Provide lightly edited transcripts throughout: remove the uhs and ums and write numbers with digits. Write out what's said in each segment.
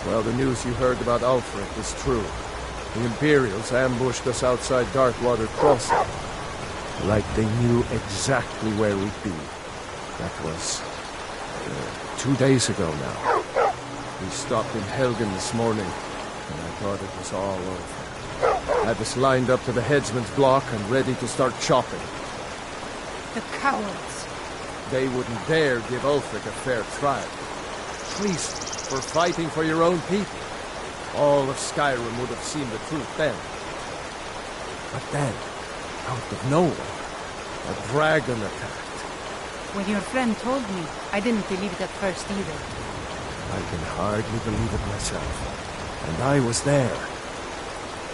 Well, the news you heard about Ulfric is true. The Imperials ambushed us outside Darkwater Crossing. Like they knew exactly where we'd be. That was 2 days ago now. We stopped in Helgen this morning, and I thought it was all over. Had us lined up to the headsman's block and ready to start chopping. The cowards. They wouldn't dare give Ulfric a fair trial. Treason for fighting for your own people. All of Skyrim would have seen the truth then. But then, out of nowhere, a dragon attacked. When your friend told me, I didn't believe it at first either. I can hardly believe it myself. And I was there.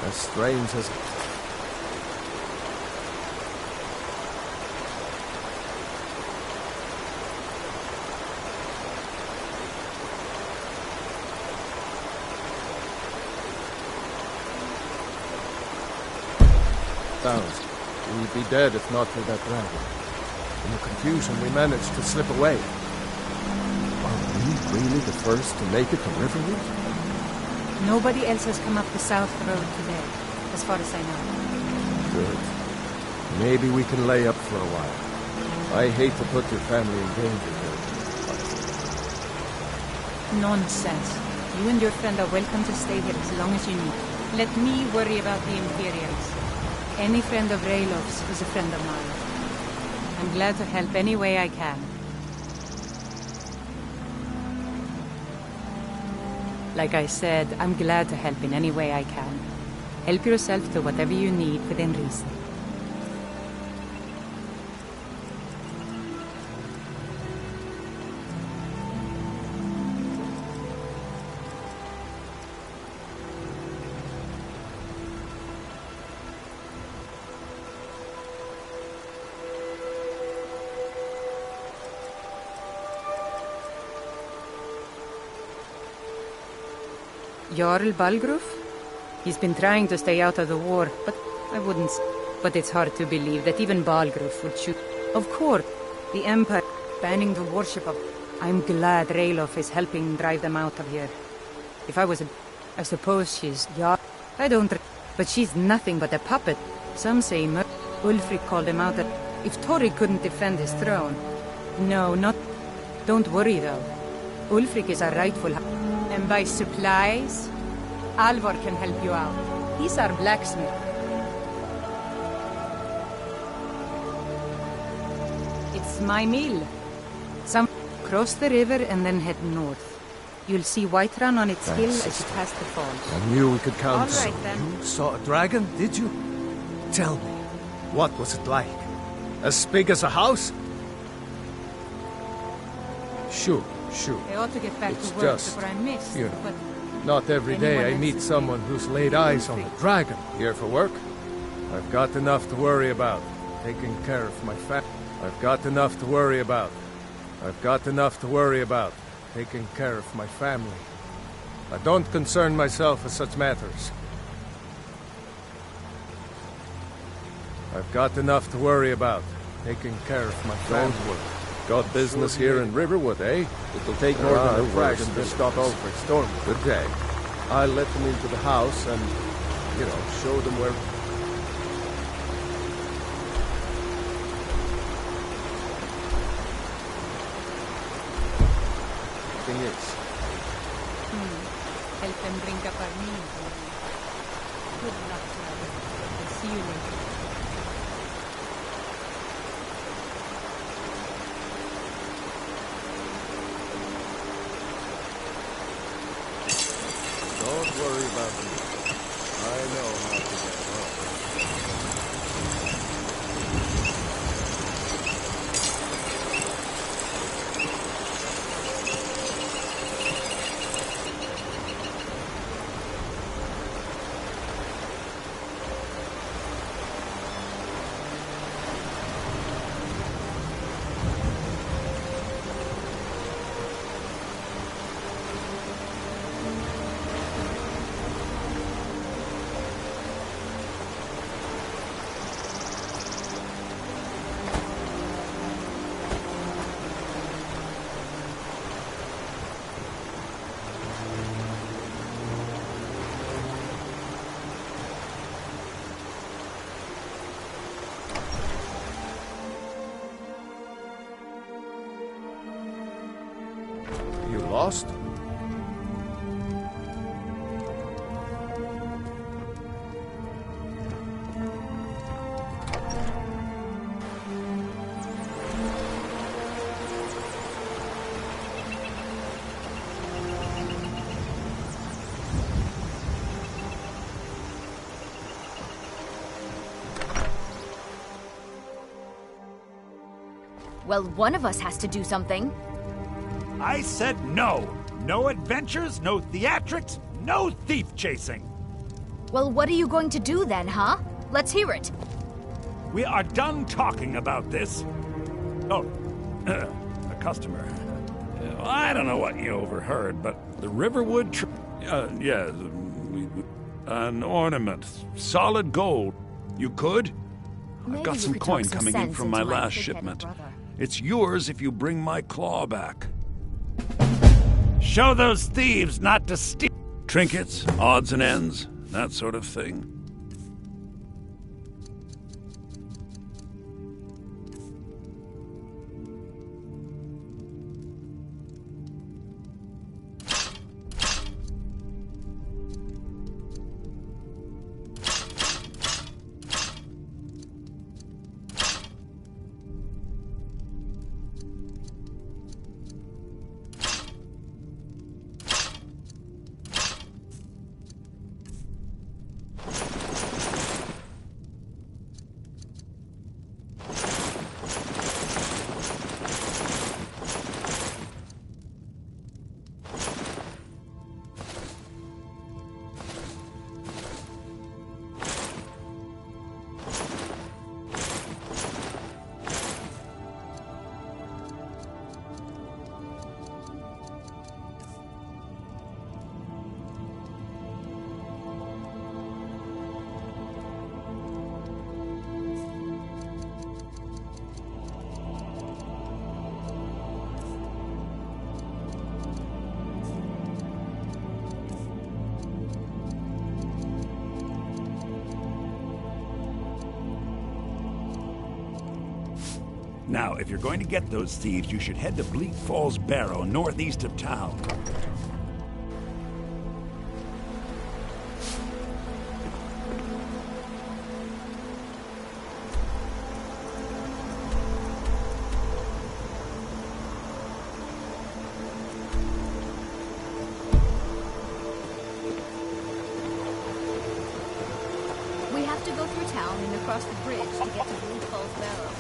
As strange as... We'd be dead if not for that dragon. In the confusion, we managed to slip away. Are we really the first to make it to Riverwood? Nobody else has come up the South Road today, as far as I know. Good. Maybe we can lay up for a while. I hate to put your family in danger here. Nonsense. You and your friend are welcome to stay here as long as you need. Let me worry about the Imperials. Any friend of Raylof's is a friend of mine. I'm glad to help any way I can. Like I said, I'm glad to help in any way I can. Help yourself to whatever you need within reason. Jarl Balgruf? He's been trying to stay out of the war, but I wouldn't... But it's hard to believe that even Balgruf would shoot. Of course, the Empire banning the worship of... I'm glad Ralof is helping drive them out of here. If I was a... I suppose she's Jarl. I don't... But she's nothing but a puppet. Some say Ulfric called him out. If Tori couldn't defend his throne... No, not... Don't worry, though. Ulfric is our rightful... And by supplies, Alvor can help you out. He's our blacksmith. It's my mill. Cross the river and then head north. You'll see Whiterun on its hill as you pass the falls. I knew we could count. All right, then. You saw a dragon, did you? Tell me, what was it like? As big as a house? Sure. I ought to get back It's to work just, before I miss, you know, but... Not every day I Anyone meet else someone who's laid eyes on a dragon. Here for work? I've got enough to worry about. Taking care of my family. I've got enough to worry about. Taking care of my family. I don't concern myself with such matters. I've got enough to worry about. Taking care of my family. Got business here in Riverwood, eh? It'll take more than a dragon to stop Ulfric's storm. Good day. I'll let them into the house and, you know, show them where... Thing is. Help them bring up our meal. Good luck, brother. I'll see you later. Don't worry about me. I know how to get home. lost? Well, one of us has to do something. I said no. No adventures, no theatrics, no thief chasing. Well, what are you going to do then, huh? Let's hear it. We are done talking about this. Oh, a customer. I don't know what you overheard, but the Riverwood yeah, an ornament, solid gold. You could? I've got some coin coming in from my last shipment. It's yours if you bring my claw back. Show those thieves not to steal. Trinkets, odds and ends, that sort of thing. Now, if you're going to get those thieves, you should head to Bleak Falls Barrow, northeast of town. We have to go through town and across the bridge to get to Bleak Falls Barrow.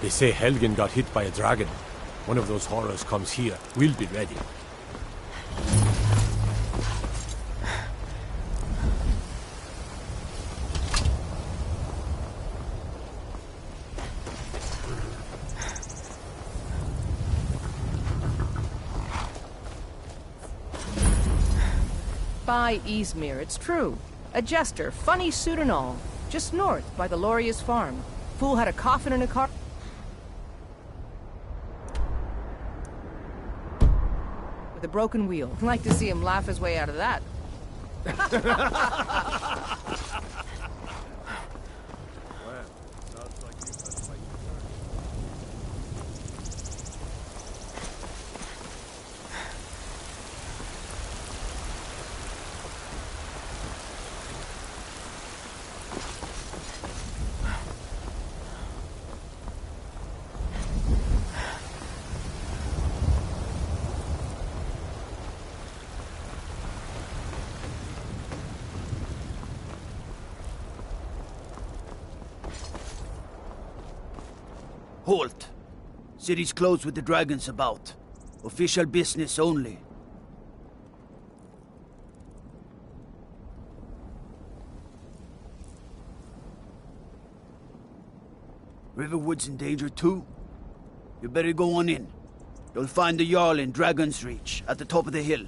They say Helgen got hit by a dragon. One of those horrors comes here. We'll be ready. By Eastmere, it's true. A jester, funny suit and all. Just north, by the Loria's farm. Fool had a coffin in a car. With a broken wheel. I'd like to see him laugh his way out of that. Halt! City's closed with the dragons about. Official business only. Riverwood's in danger too? You better go on in. You'll find the Jarl in Dragon's Reach, at the top of the hill.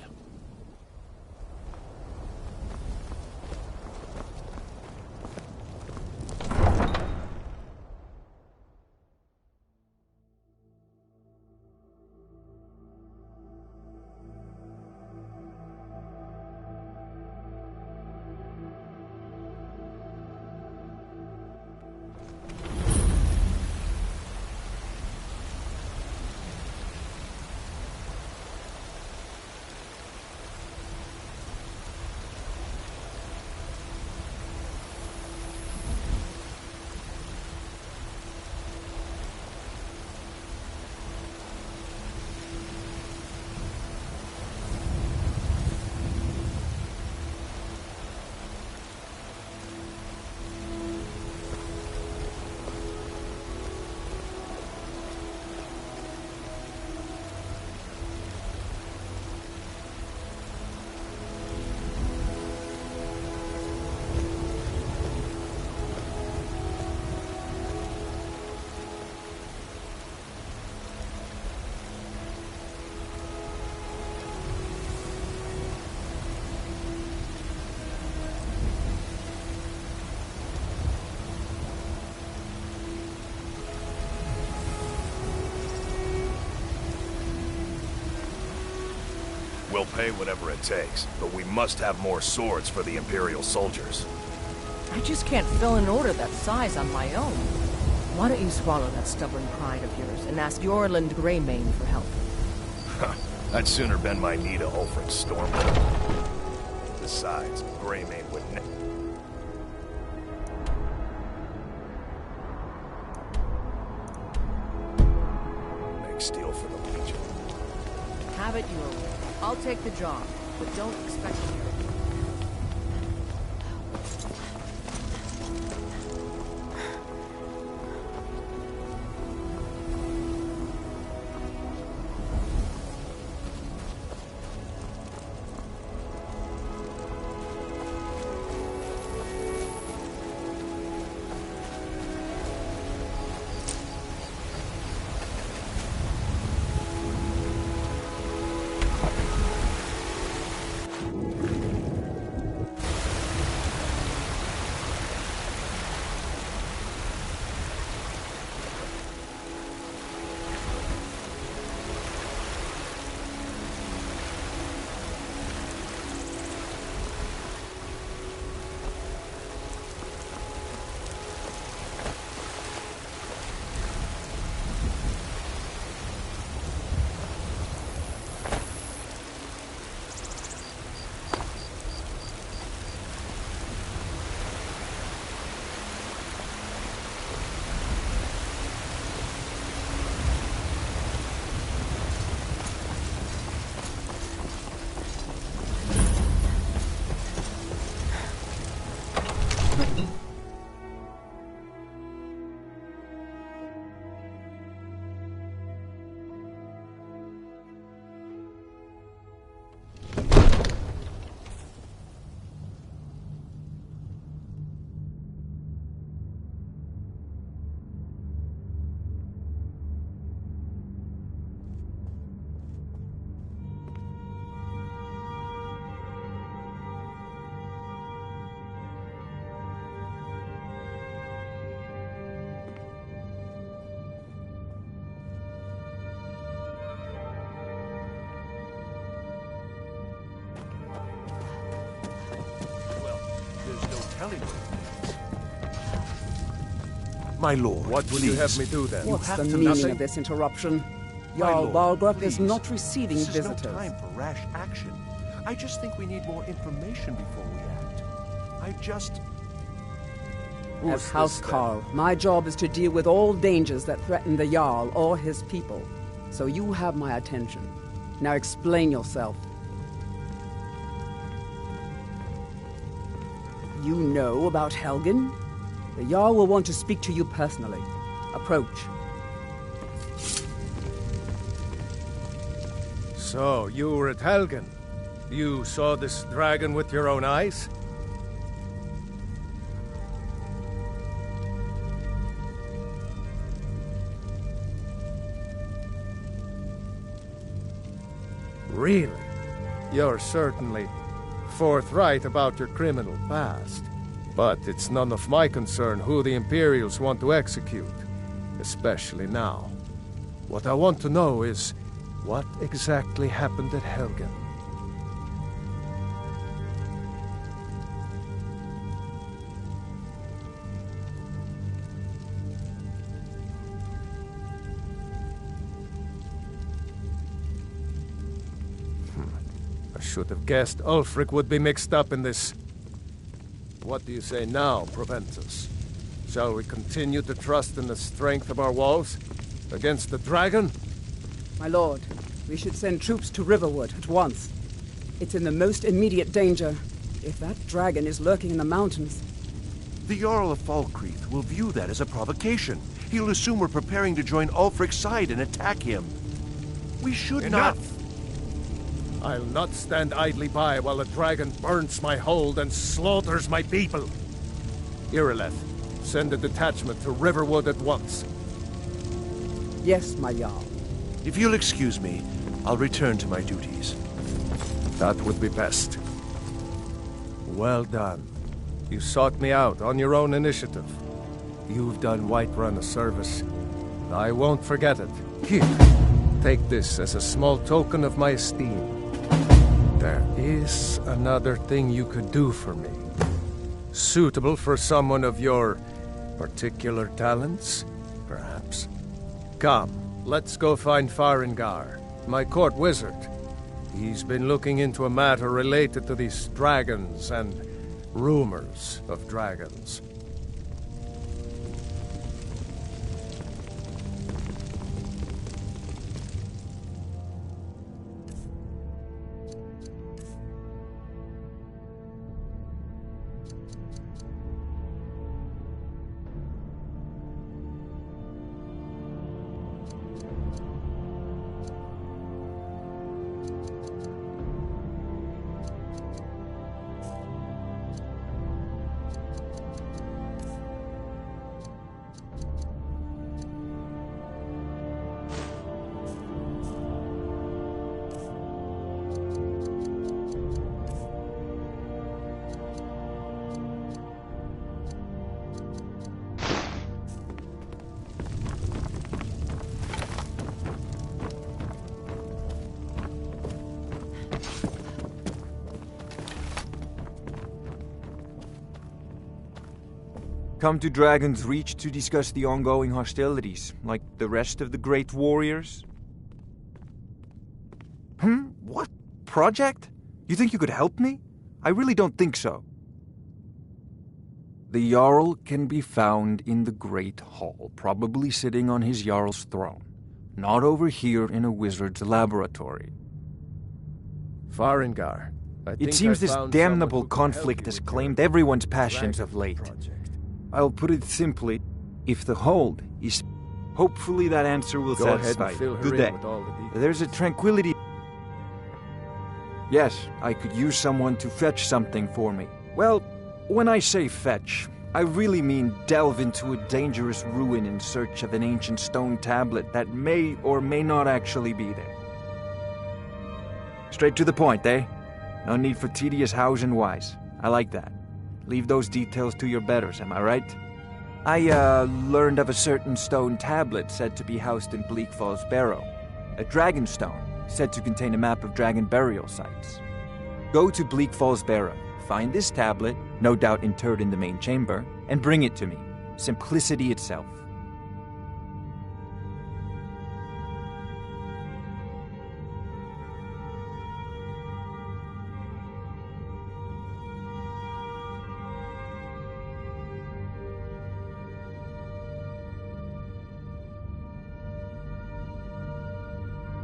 We'll pay whatever it takes, but we must have more swords for the Imperial soldiers. I just can't fill an order that size on my own. Why don't you swallow that stubborn pride of yours and ask Yorland Greymane for help? I'd sooner bend my knee to Ulfric Stormwind. Besides, Greymane would make steel for the Legion. Have it your way. I'll take the job, but don't expect to hear it. telling me. My lord, What will you have me do then? What's have the to meaning listen. of this interruption? My Jarl lord, Balgruuf is please. not receiving This visitors. is no time for rash action. I just think we need more information before we act. I just... As Who's House this, Carl, my job is to deal with all dangers that threaten the Jarl or his people. So you have my attention. Now explain yourself. You know about Helgen? The Jarl will want to speak to you personally. Approach. So, you were at Helgen. You saw this dragon with your own eyes? Really? You're certainly forthright about your criminal past. But it's none of my concern who the Imperials want to execute, especially now. What I want to know is, what exactly happened at Helgen? I should have guessed Ulfric would be mixed up in this. What do you say now, Proventus? Shall we continue to trust in the strength of our walls against the dragon? My lord, we should send troops to Riverwood at once. It's in the most immediate danger. If that dragon is lurking in the mountains... The Jarl of Falkreath will view that as a provocation. He'll assume we're preparing to join Ulfric's side and attack him. We should Enough! not... I'll not stand idly by while the dragon burns my hold and slaughters my people. Irileth, send a detachment to Riverwood at once. Yes, my Jarl. If you'll excuse me, I'll return to my duties. That would be best. Well done. You sought me out on your own initiative. You've done Whiterun a service. I won't forget it. Here, take this as a small token of my esteem. There is another thing you could do for me. Suitable for someone of your particular talents, perhaps. Come, let's go find Farengar, my court wizard. He's been looking into a matter related to these dragons and rumors of dragons. Come to Dragon's Reach to discuss the ongoing hostilities, like the rest of the great warriors? What? Project? You think you could help me? I really don't think so. The Jarl can be found in the Great Hall, probably sitting on his Jarl's throne. Not over here in a wizard's laboratory. Farengar, It seems this damnable conflict has claimed everyone's passions of late. I'll put it simply, if the hold is... Hopefully that answer will satisfy you. Good day. There's a tranquility... Yes, I could use someone to fetch something for me. Well, when I say fetch, I really mean delve into a dangerous ruin in search of an ancient stone tablet that may or may not actually be there. Straight to the point, eh? No need for tedious hows and whys. I like that. Leave those details to your betters, am I right? I, learned of a certain stone tablet said to be housed in Bleak Falls Barrow. A dragon stone, said to contain a map of dragon burial sites. Go to Bleak Falls Barrow, find this tablet, no doubt interred in the main chamber, and bring it to me. Simplicity itself.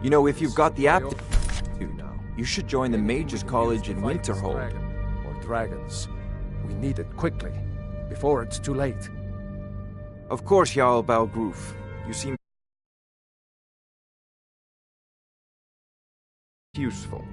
You know, if you've got the aptitude now, you should join the Mages College in Winterhold. Or dragons. We need it quickly, before it's too late. Of course, Jarl Balgruf. You seem useful.